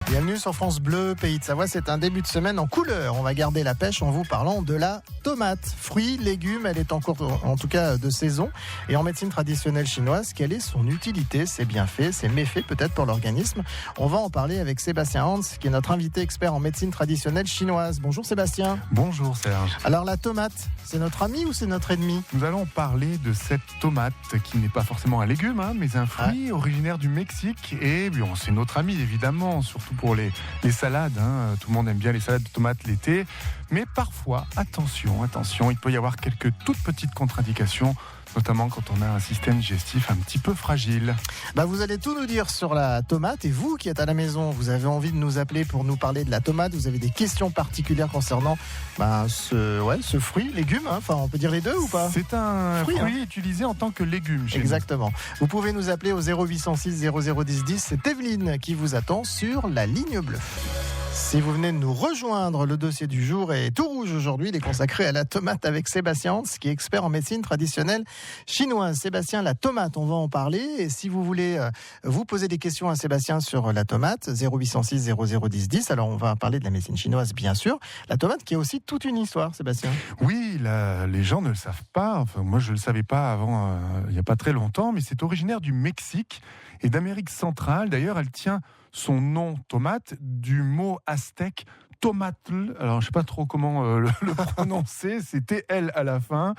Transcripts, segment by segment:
Bienvenue sur France Bleu, Pays de Savoie. C'est un début de semaine en couleur. On va garder la pêche en vous parlant de la tomate. Fruit, légumes, elle est en cours, en tout cas de saison. Et en médecine traditionnelle chinoise, quelle est son utilité, ses bienfaits, ses méfaits peut-être pour l'organisme? On va en parler avec Sébastien Hans, qui est notre invité expert en médecine traditionnelle chinoise. Bonjour Sébastien. Bonjour Serge. Alors la tomate, c'est notre ami ou c'est notre ennemi? Nous allons parler de cette tomate qui n'est pas forcément un légume, mais un fruit originaire du Mexique. Et bon, c'est notre ami évidemment, surtout pour les salades. Tout le monde aime bien les salades de tomates l'été. Mais parfois, attention, il peut y avoir quelques toutes petites contre-indications, notamment quand on a un système digestif un petit peu fragile. Vous allez tout nous dire sur la tomate. Et vous qui êtes à la maison, vous avez envie de nous appeler pour nous parler de la tomate. Vous avez des questions particulières concernant ce fruit, légume. Enfin, on peut dire les deux ou pas? C'est un fruit utilisé en tant que légume. Exactement. Vous pouvez nous appeler au 0806 0010 10. C'est Evelyne qui vous attend sur la ligne bleue. Si vous venez de nous rejoindre, le dossier du jour est tout rouge aujourd'hui. Il est consacré à la tomate avec Sébastien Hans, qui est expert en médecine traditionnelle chinoise. Sébastien, la tomate, on va en parler. Et si vous voulez vous poser des questions à Sébastien sur la tomate, 0806 0010 10. Alors, on va parler de la médecine chinoise, bien sûr. La tomate qui a aussi toute une histoire, Sébastien. Oui, les gens ne le savent pas. Enfin, moi, je ne le savais pas avant, il n'y a pas très longtemps. Mais c'est originaire du Mexique et d'Amérique centrale. D'ailleurs, elle tient son nom, tomate, du mot aztèque tomatl. Alors, je ne sais pas trop comment le prononcer. C'est TL à la fin.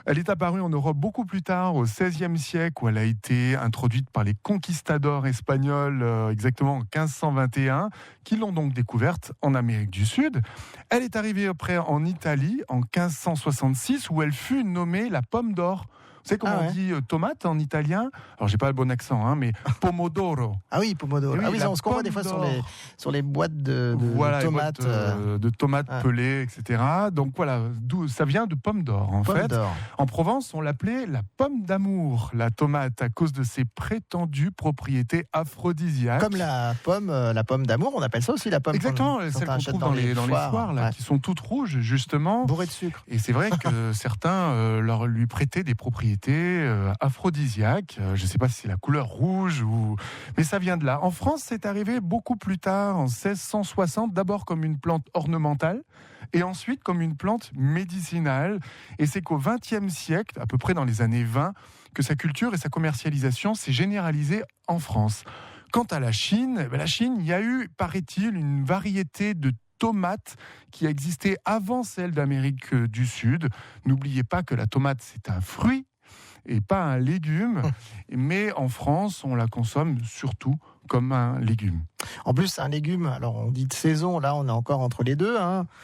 Elle est apparue en Europe beaucoup plus tard, au XVIe siècle, où elle a été introduite par les conquistadors espagnols, exactement en 1521, qui l'ont donc découverte en Amérique du Sud. Elle est arrivée après en Italie, en 1566, où elle fut nommée la pomme d'or. Vous savez comment on dit tomate en italien? Alors, j'ai pas le bon accent, mais pomodoro. Ah oui, pomodoro. Oui, on se comprend des fois sur les boîtes de tomates. De tomates pelées, etc. Donc voilà, d'où ça vient de pomme d'or, en fait. En Provence, on l'appelait la pomme d'amour, la tomate, à cause de ses prétendues propriétés aphrodisiaques. Comme la pomme d'amour, on appelle ça aussi la pomme. Exactement, celle qu'on trouve dans les foires, là, qui sont toutes rouges, justement. Bourrées de sucre. Et c'est vrai que certains lui prêtaient des propriétés aphrodisiaque. Je ne sais pas si c'est la couleur rouge mais ça vient de là. En France, c'est arrivé beaucoup plus tard, en 1660, d'abord comme une plante ornementale et ensuite comme une plante médicinale. Et c'est qu'au XXe siècle, à peu près dans les années 20, que sa culture et sa commercialisation s'est généralisée en France. Quant à la Chine, il y a eu, paraît-il, une variété de tomate qui a existé avant celle d'Amérique du Sud. N'oubliez pas que la tomate, c'est un fruit et pas un légume, mais en France, on la consomme surtout comme un légume. En plus, c'est un légume, alors on dit de saison, là on est encore entre les deux.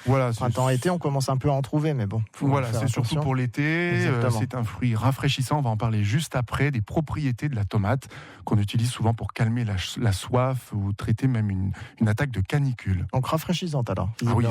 Voilà, printemps-été, on commence un peu à en trouver, mais bon. Voilà, c'est surtout pour l'été. C'est un fruit rafraîchissant, on va en parler juste après, des propriétés de la tomate qu'on utilise souvent pour calmer la soif ou traiter même une attaque de canicule. Donc rafraîchissante alors. Ah oui,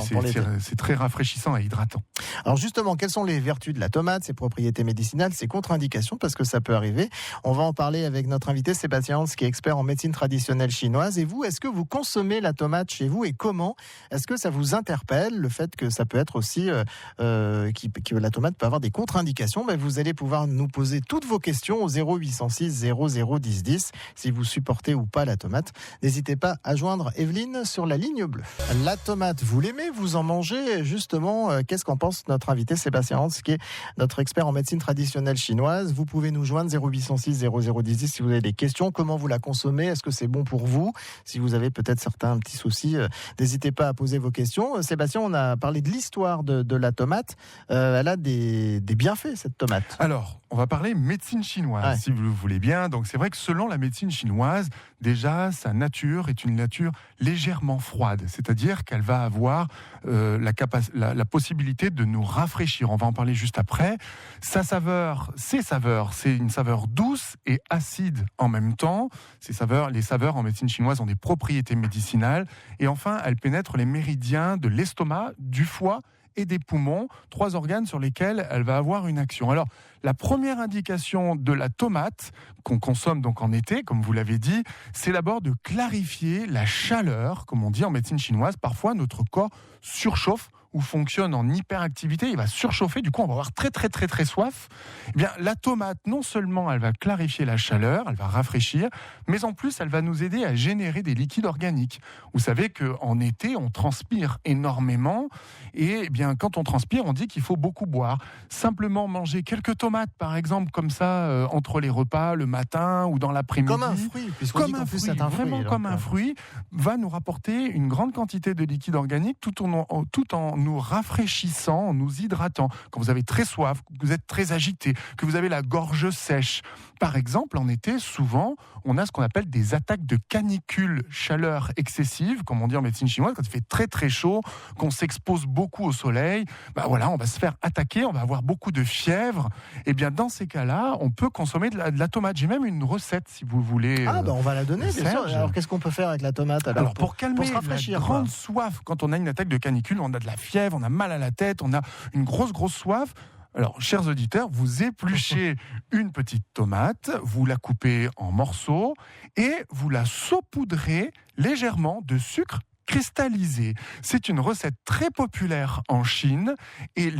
c'est très rafraîchissant et hydratant. Alors justement, quelles sont les vertus de la tomate, ses propriétés médicinales, ses contre-indications, parce que ça peut arriver. On va en parler avec notre invité Sébastien Hans, qui est expert en médecine traditionnelle chinoise. Et vous, est-ce que vous consommez la tomate chez vous et comment? Est-ce que ça vous interpelle, le fait que ça peut être aussi que la tomate peut avoir des contre-indications? Vous allez pouvoir nous poser toutes vos questions au 0806 0010 10. Si vous supportez ou pas la tomate, n'hésitez pas à joindre Evelyne sur la ligne bleue. La tomate, vous l'aimez? Vous en mangez? Justement, qu'est-ce qu'en pense notre invité Sébastien Hans, qui est notre expert en médecine traditionnelle chinoise? Vous pouvez nous joindre 0806 0010 10 si vous avez des questions. Comment vous la consommez? Est-ce que c'est bon pour vous? Si vous avez peut-être certains petits soucis, n'hésitez pas à poser vos questions. Sébastien, on a parlé de l'histoire de la tomate. Elle a des bienfaits, cette tomate. Alors, on va parler médecine chinoise, si vous le voulez bien. Donc, c'est vrai que selon la médecine chinoise, déjà, sa nature est une nature légèrement froide. C'est-à-dire qu'elle va avoir la possibilité de nous rafraîchir. On va en parler juste après. Ses saveurs, c'est une saveur douce et acide en même temps. Les saveurs en médecine chinoise ont des propriétés médicinales. Et enfin, elle pénètre les méridiens de l'estomac, du foie et des poumons, 3 organes sur lesquels elle va avoir une action. Alors, la première indication de la tomate, qu'on consomme donc en été, comme vous l'avez dit, c'est d'abord de clarifier la chaleur, comme on dit en médecine chinoise. Parfois, notre corps surchauffe ou fonctionne en hyperactivité, il va surchauffer, du coup on va avoir très très très très soif. Eh bien la tomate, non seulement elle va clarifier la chaleur, elle va rafraîchir, mais en plus elle va nous aider à générer des liquides organiques. Vous savez qu'en été on transpire énormément et eh bien quand on transpire on dit qu'il faut beaucoup boire. Simplement manger quelques tomates par exemple comme ça entre les repas le matin ou dans l'après-midi. Comme un fruit, puisqu'on dit qu'en plus c'est un fruit. Vraiment comme un fruit, va nous rapporter une grande quantité de liquide organique tout en nous rafraîchissant, en nous hydratant. Quand vous avez très soif, que vous êtes très agité, que vous avez la gorge sèche. Par exemple, en été, souvent, on a ce qu'on appelle des attaques de canicule, chaleur excessive, comme on dit en médecine chinoise, quand il fait très très chaud, qu'on s'expose beaucoup au soleil, on va se faire attaquer, on va avoir beaucoup de fièvre. Et bien dans ces cas-là, on peut consommer de la tomate. J'ai même une recette si vous voulez. On va la donner, bien sûr. Alors qu'est-ce qu'on peut faire avec la tomate alors pour calmer se rafraîchir, la grande soif, quand on a une attaque de canicule, on a de la fièvre, on a mal à la tête, on a une grosse soif. Alors, chers auditeurs, vous épluchez une petite tomate, vous la coupez en morceaux et vous la saupoudrez légèrement de sucre cristallisé. C'est une recette très populaire en Chine et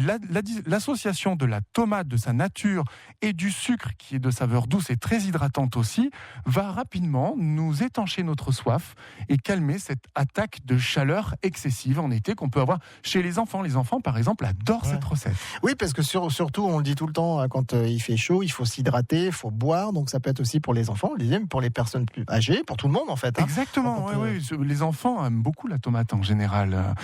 l'association de la tomate, de sa nature, et du sucre qui est de saveur douce et très hydratante aussi, va rapidement nous étancher notre soif et calmer cette attaque de chaleur excessive en été qu'on peut avoir chez les enfants. Les enfants, par exemple, adorent cette recette. Oui, parce que surtout, on le dit tout le temps, quand il fait chaud, il faut s'hydrater, il faut boire, donc ça peut être aussi pour les enfants, pour les personnes plus âgées, pour tout le monde en fait. Exactement, oui. Les enfants aiment beaucoup la tomate en général.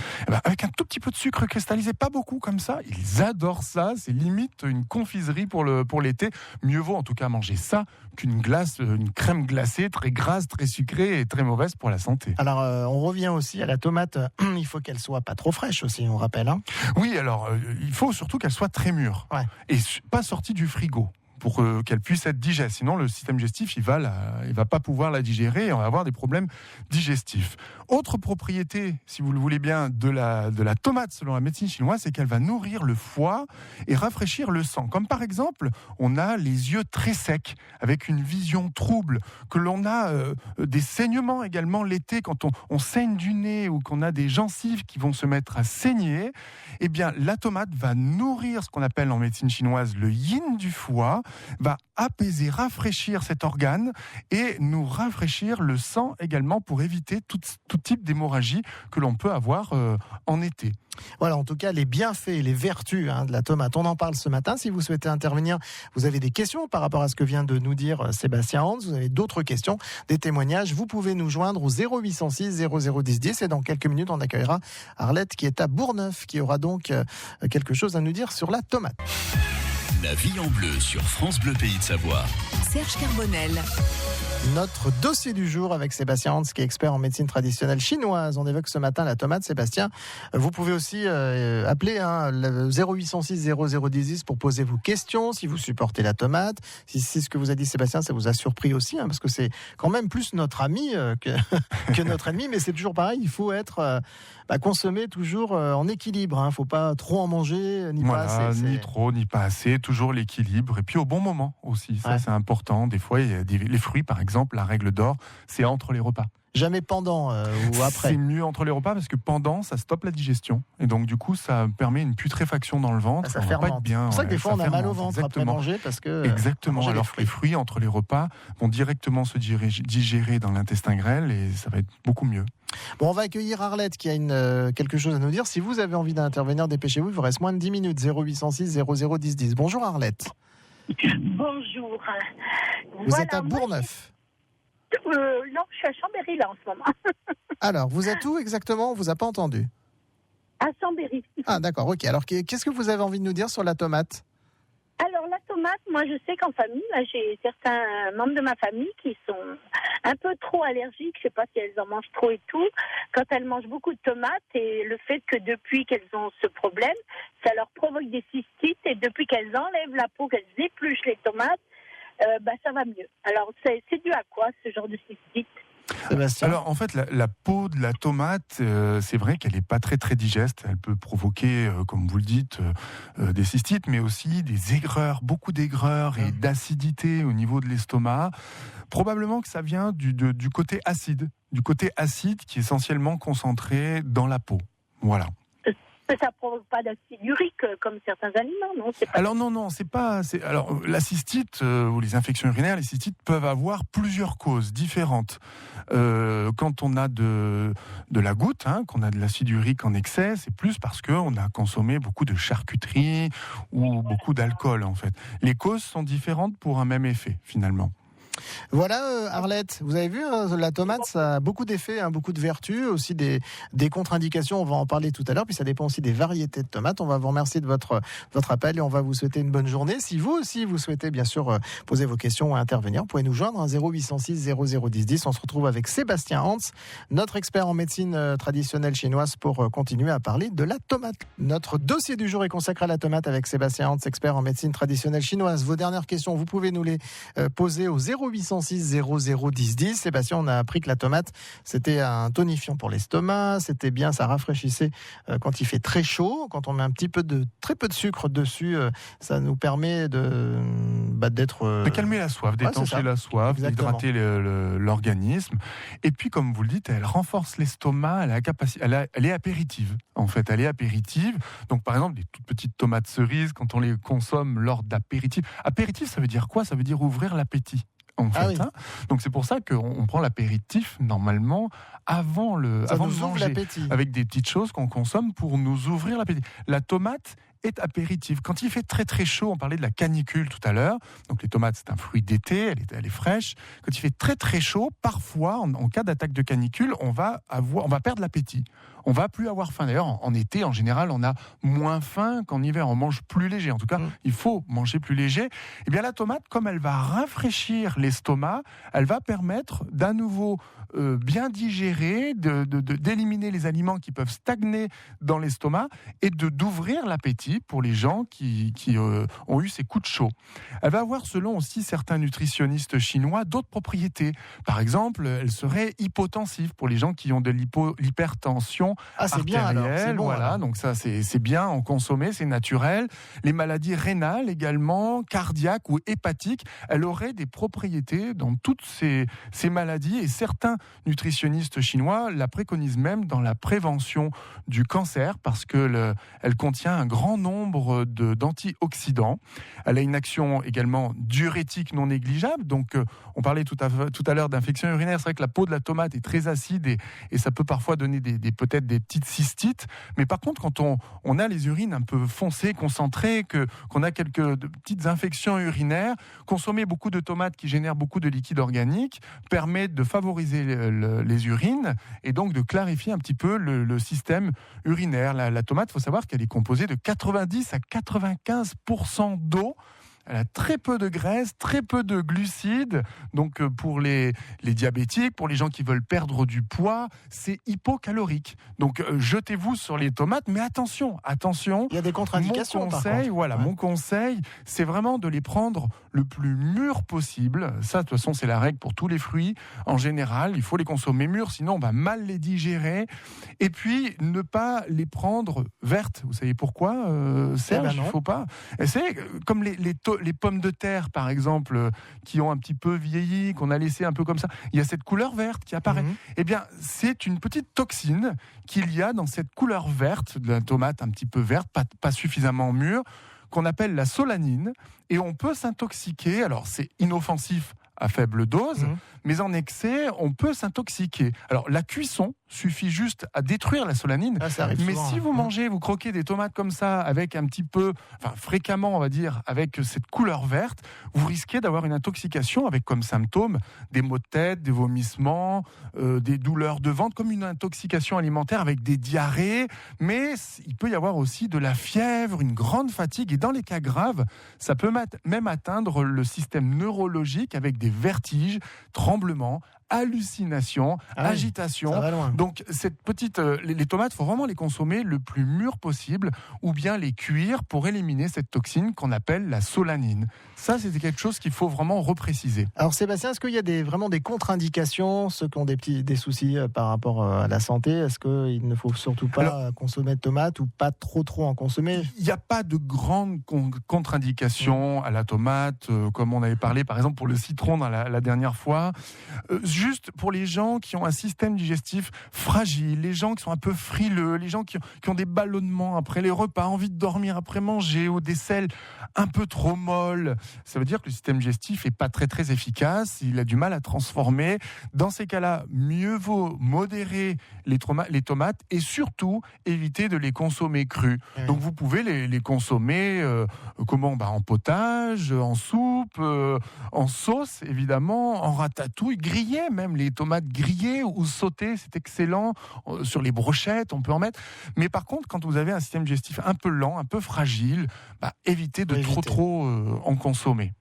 Avec un tout petit peu de sucre cristallisé, pas beaucoup comme ça, ils adorent ça, c'est limite une confiserie pour l'été. Mieux vaut en tout cas manger ça qu'une une crème glacée très grasse, très sucrée et très mauvaise pour la santé. Alors on revient aussi à la tomate, il faut qu'elle soit pas trop fraîche aussi, on rappelle. Oui, alors il faut surtout qu'elle soit très mûre et pas sortie du frigo, pour qu'elle puisse être digeste. Sinon, le système digestif, il va pas pouvoir la digérer et on va avoir des problèmes digestifs. Autre propriété, si vous le voulez bien, de la tomate, selon la médecine chinoise, c'est qu'elle va nourrir le foie et rafraîchir le sang. Comme par exemple, on a les yeux très secs, avec une vision trouble, que l'on a des saignements également l'été, quand on saigne du nez ou qu'on a des gencives qui vont se mettre à saigner, eh bien, la tomate va nourrir ce qu'on appelle en médecine chinoise le yin du foie, va apaiser, rafraîchir cet organe et nous rafraîchir le sang également pour éviter tout type d'hémorragie que l'on peut avoir en été. Voilà, en tout cas, les bienfaits et les vertus de la tomate. On en parle ce matin. Si vous souhaitez intervenir, vous avez des questions par rapport à ce que vient de nous dire Sébastien Hans, vous avez d'autres questions, des témoignages, vous pouvez nous joindre au 0806 00 10 10 et dans quelques minutes, on accueillera Arlette qui est à Bourgneuf, qui aura donc quelque chose à nous dire sur la tomate. La vie en bleu sur France Bleu Pays de Savoie. Serge Carbonel. Notre dossier du jour avec Sébastien Hans, qui est expert en médecine traditionnelle chinoise. On évoque ce matin la tomate. Sébastien, vous pouvez aussi appeler le 0806 00 10 10 pour poser vos questions, si vous supportez la tomate. Si ce que vous a dit Sébastien, ça vous a surpris aussi, parce que c'est quand même plus notre ami que notre ennemi, mais c'est toujours pareil, il faut être consommé toujours en équilibre. Il ne faut pas trop en manger, ni pas assez. Ni trop, ni pas assez, toujours l'équilibre. Et puis au bon moment aussi, ça c'est important. Des fois, il y a les fruits, par exemple, la règle d'or, c'est entre les repas. Jamais pendant ou après. C'est mieux entre les repas parce que pendant, ça stoppe la digestion. Et donc, du coup, ça permet une putréfaction dans le ventre. Ça fermente. Pas être bien. C'est pour ça que des fois, on a mal au ventre exactement. Après manger. Parce que, exactement. Alors que les fruits, entre les repas, vont directement se digérer dans l'intestin grêle et ça va être beaucoup mieux. Bon, on va accueillir Arlette qui a quelque chose à nous dire. Si vous avez envie d'intervenir, dépêchez-vous. Il vous reste moins de 10 minutes. 0806 00 10 10. Bonjour Arlette. Bonjour. Vous êtes à Bourgneuf. Non, je suis à Chambéry là en ce moment. Alors, vous êtes où exactement ? On ne vous a pas entendu. À Chambéry. Ah d'accord, ok. Alors, qu'est-ce que vous avez envie de nous dire sur la tomate ? Alors la tomate, moi je sais qu'en famille, là, j'ai certains membres de ma famille qui sont un peu trop allergiques, je sais pas si elles en mangent trop et tout, quand elles mangent beaucoup de tomates, et le fait que depuis qu'elles ont ce problème, ça leur provoque des cystites, et depuis qu'elles enlèvent la peau, qu'elles épluchent les tomates, ça va mieux. Alors c'est dû à quoi ce genre de cystite ? Sébastien. Alors en fait la peau de la tomate, c'est vrai qu'elle n'est pas très très digeste, elle peut provoquer, comme vous le dites, des cystites, mais aussi des aigreurs, beaucoup d'aigreurs et d'acidité au niveau de l'estomac. Probablement que ça vient du côté acide qui est essentiellement concentré dans la peau. Voilà. Mais ça provoque pas d'acide urique comme certains aliments, non? C'est pas... Alors non, c'est pas. Alors la cystite ou les infections urinaires, les cystites peuvent avoir plusieurs causes différentes. Quand on a de la goutte, qu'on a de l'acide urique en excès, c'est plus parce qu'on a consommé beaucoup de charcuterie ou beaucoup d'alcool en fait. Les causes sont différentes pour un même effet finalement. Voilà, Arlette, vous avez vu, la tomate, ça a beaucoup d'effets, beaucoup de vertus, aussi des contre-indications, on va en parler tout à l'heure, puis ça dépend aussi des variétés de tomates. On va vous remercier de votre appel et on va vous souhaiter une bonne journée. Si vous aussi, vous souhaitez bien sûr poser vos questions ou intervenir, vous pouvez nous joindre, 0806 0010 10. On se retrouve avec Sébastien Hans, notre expert en médecine traditionnelle chinoise, pour continuer à parler de la tomate. Notre dossier du jour est consacré à la tomate avec Sébastien Hans, expert en médecine traditionnelle chinoise. Vos dernières questions, vous pouvez nous les poser au 0806 0010 10. Sébastien, on a appris que la tomate, c'était un tonifiant pour l'estomac, c'était bien, ça rafraîchissait quand il fait très chaud. Quand on met très peu de sucre dessus, ça nous permet d'être... De calmer la soif, d'étancher la soif, d'hydrater l'organisme. Et puis, comme vous le dites, elle renforce l'estomac, elle est apéritive. En fait, elle est apéritive. Donc, par exemple, des toutes petites tomates cerises, quand on les consomme lors d'apéritifs. Apéritif, ça veut dire quoi? Ça veut dire ouvrir l'appétit. En fait, oui. Donc c'est pour ça qu'on prend l'apéritif normalement avant de manger, avec des petites choses qu'on consomme pour nous ouvrir l'appétit. La tomate est apéritive. Quand il fait très très chaud, on parlait de la canicule tout à l'heure, donc les tomates c'est un fruit d'été, elle est fraîche. Quand il fait très très chaud, parfois en cas d'attaque de canicule, on va perdre l'appétit. On va plus avoir faim. D'ailleurs, en été, en général, on a moins faim qu'en hiver. On mange plus léger. En tout cas, il faut manger plus léger. Eh bien, la tomate, comme elle va rafraîchir l'estomac, elle va permettre d'un nouveau bien digérer, d'éliminer les aliments qui peuvent stagner dans l'estomac et d'ouvrir l'appétit pour les gens qui ont eu ces coups de chaud. Elle va avoir, selon aussi certains nutritionnistes chinois, d'autres propriétés. Par exemple, elle serait hypotensive pour les gens qui ont de l'hypertension c'est bien, alors. C'est bon, voilà, alors. donc ça c'est bien en consommer, c'est naturel. Les maladies rénales également, cardiaques ou hépatiques, elle aurait des propriétés dans toutes ces maladies, et certains nutritionnistes chinois la préconisent même dans la prévention du cancer parce que elle contient un grand nombre d'antioxydants. Elle a une action également diurétique non négligeable. Donc on parlait tout à l'heure d'infection urinaire. C'est vrai que la peau de la tomate est très acide et ça peut parfois donner peut-être des petites cystites. Mais par contre, quand on a les urines un peu foncées, concentrées, qu'on a quelques petites infections urinaires, consommer beaucoup de tomates qui génèrent beaucoup de liquide organique permet de favoriser les urines et donc de clarifier un petit peu le système urinaire. La tomate, il faut savoir qu'elle est composée de 90 à 95% d'eau. Elle a très peu de graisse, très peu de glucides. Donc pour les diabétiques, pour les gens qui veulent perdre du poids, c'est hypocalorique. Donc jetez-vous sur les tomates, mais attention. Il y a des contre-indications. Mon conseil, c'est vraiment de les prendre le plus mûrs possible. Ça, de toute façon, c'est la règle pour tous les fruits. En général, il faut les consommer mûrs, sinon on va mal les digérer. Et puis, ne pas les prendre vertes. Vous savez pourquoi, Serge? Il ne faut pas. C'est comme les pommes de terre, par exemple, qui ont un petit peu vieilli, qu'on a laissé un peu comme ça. Il y a cette couleur verte qui apparaît. Eh bien, c'est une petite toxine qu'il y a dans cette couleur verte de la tomate un petit peu verte, pas suffisamment mûre, qu'on appelle la solanine. Et on peut s'intoxiquer. Alors, c'est inoffensif à faible dose, mais en excès, on peut s'intoxiquer. Alors, la cuisson suffit juste à détruire la solanine, mais souvent, si vous croquez des tomates comme ça, avec un petit peu, fréquemment, on va dire, avec cette couleur verte, vous risquez d'avoir une intoxication avec comme symptômes des maux de tête, des vomissements, des douleurs de ventre, comme une intoxication alimentaire avec des diarrhées, mais il peut y avoir aussi de la fièvre, une grande fatigue, et dans les cas graves, ça peut même atteindre le système neurologique avec des vertiges, tremblements, hallucinations, agitation. Ça va loin. Donc les tomates, il faut vraiment les consommer le plus mûr possible ou bien les cuire pour éliminer cette toxine qu'on appelle la solanine. Ça, c'est quelque chose qu'il faut vraiment repréciser. Alors Sébastien, est-ce qu'il y a vraiment des contre-indications, ceux qui ont des soucis par rapport à la santé? Est-ce qu'il ne faut surtout pas consommer de tomates ou pas trop en consommer? Il n'y a pas de grandes contre-indications à la tomate, comme on avait parlé par exemple pour le citron dans la dernière fois. juste pour les gens qui ont un système digestif fragile, les gens qui sont un peu frileux, les gens qui ont des ballonnements après les repas, envie de dormir après manger, ou des selles un peu trop molles. Ça veut dire que le système digestif est pas très très efficace, il a du mal à transformer. Dans ces cas-là, mieux vaut modérer les tomates et surtout éviter de les consommer crues. Donc vous pouvez les consommer en potage, en soupe, en sauce évidemment, en ratatouille, grillées même, les tomates grillées ou sautées, c'est excellent. Sur les brochettes, on peut en mettre. Mais par contre, quand vous avez un système digestif un peu lent, un peu fragile, évitez de trop en consommer.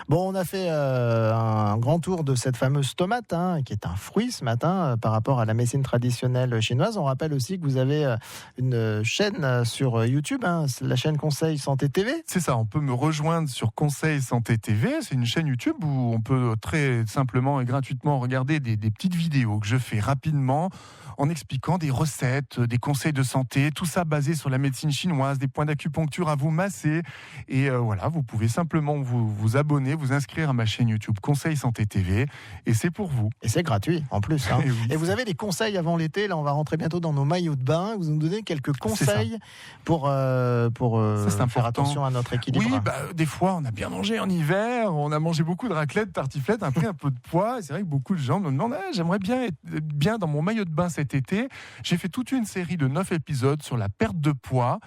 Bon, on a fait un grand tour de cette fameuse tomate, qui est un fruit ce matin par rapport à la médecine traditionnelle chinoise. On rappelle aussi que vous avez une chaîne sur YouTube, la chaîne Conseil Santé TV. C'est ça, on peut me rejoindre sur Conseil Santé TV. C'est une chaîne YouTube où on peut très simplement et gratuitement regarder des petites vidéos que je fais rapidement en expliquant des recettes, des conseils de santé, tout ça basé sur la médecine chinoise, des points d'acupuncture à vous masser. Et voilà, vous pouvez simplement vous abonner, vous inscrire à ma chaîne YouTube Conseil Santé TV, et c'est pour vous. Et c'est gratuit en plus. Et, oui. Et vous avez des conseils avant l'été, là on va rentrer bientôt dans nos maillots de bain, vous nous donnez quelques conseils pour faire attention à notre équilibre. Oui, des fois on a bien mangé en hiver, on a mangé beaucoup de raclette, tartiflette, après un peu de poids, et c'est vrai que beaucoup de gens me demandent j'aimerais bien être bien dans mon maillot de bain cet été. J'ai fait toute une série de 9 épisodes sur la perte de poids,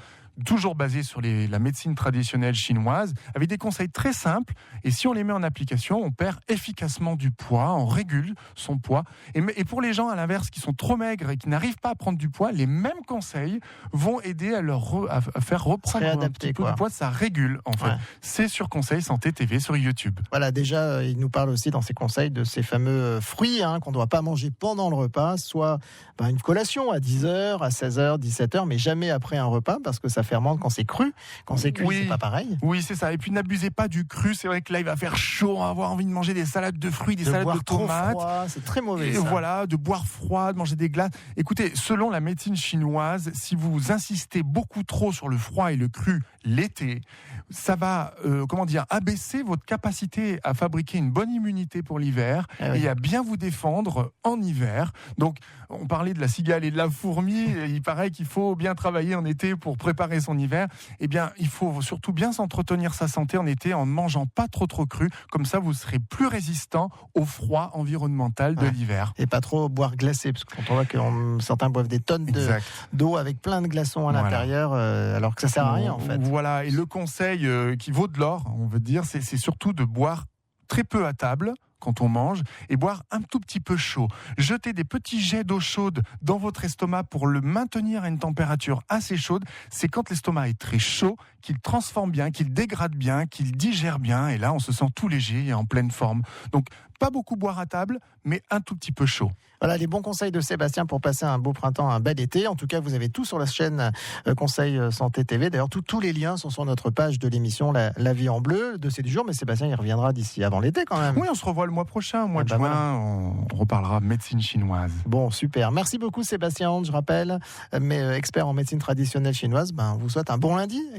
toujours basé sur la médecine traditionnelle chinoise, avec des conseils très simples. Et si on les met en application, on perd efficacement du poids, on régule son poids. Et pour les gens, à l'inverse, qui sont trop maigres et qui n'arrivent pas à prendre du poids, les mêmes conseils vont aider à faire reprendre un petit peu de poids. Ça régule, en fait. Ouais. C'est sur Conseil Santé TV sur YouTube. Voilà, déjà, il nous parle aussi dans ses conseils de ces fameux fruits qu'on ne doit pas manger pendant le repas, soit une collation à 10h, à 16h, 17h, mais jamais après un repas, parce que ça fermente quand c'est cru. Quand c'est cuit, c'est pas pareil. Oui, c'est ça. Et puis n'abusez pas du cru. C'est vrai que là, il va faire chaud, on va avoir envie de manger des salades de fruits, des salades de tomates. Froid, c'est très mauvais. Et voilà, de boire froid, de manger des glaces. Écoutez, selon la médecine chinoise, si vous insistez beaucoup trop sur le froid et le cru l'été, ça va, abaisser votre capacité à fabriquer une bonne immunité pour l'hiver et à bien vous défendre en hiver. Donc, on parlait de la cigale et de la fourmi. Il paraît qu'il faut bien travailler en été pour préparer son hiver. Eh bien, il faut surtout bien s'entretenir sa santé en été en ne mangeant pas trop cru. Comme ça, vous serez plus résistant au froid environnemental de l'hiver. Et pas trop boire glacé, parce que quand on voit que certains boivent des tonnes d'eau avec plein de glaçons à l'intérieur, alors que ça sert à rien en fait. Voilà, et le conseil qui vaut de l'or, on veut dire, c'est surtout de boire très peu à table quand on mange, et boire un tout petit peu chaud. Jetez des petits jets d'eau chaude dans votre estomac pour le maintenir à une température assez chaude. C'est quand l'estomac est très chaud qu'il transforme bien, qu'il dégrade bien, qu'il digère bien, et là on se sent tout léger et en pleine forme. Donc pas beaucoup boire à table, mais un tout petit peu chaud. Voilà les bons conseils de Sébastien pour passer un beau printemps, un bel été. En tout cas, vous avez tout sur la chaîne Conseil Santé TV. D'ailleurs, tous les liens sont sur notre page de l'émission La Vie en Bleu de ces du jour. Mais Sébastien, il reviendra d'ici avant l'été quand même. Oui, on se revoit le mois prochain, au mois de juin. Voilà. On reparlera médecine chinoise. Bon, super. Merci beaucoup Sébastien. Je rappelle, mais expert en médecine traditionnelle chinoise. Vous souhaite un bon lundi.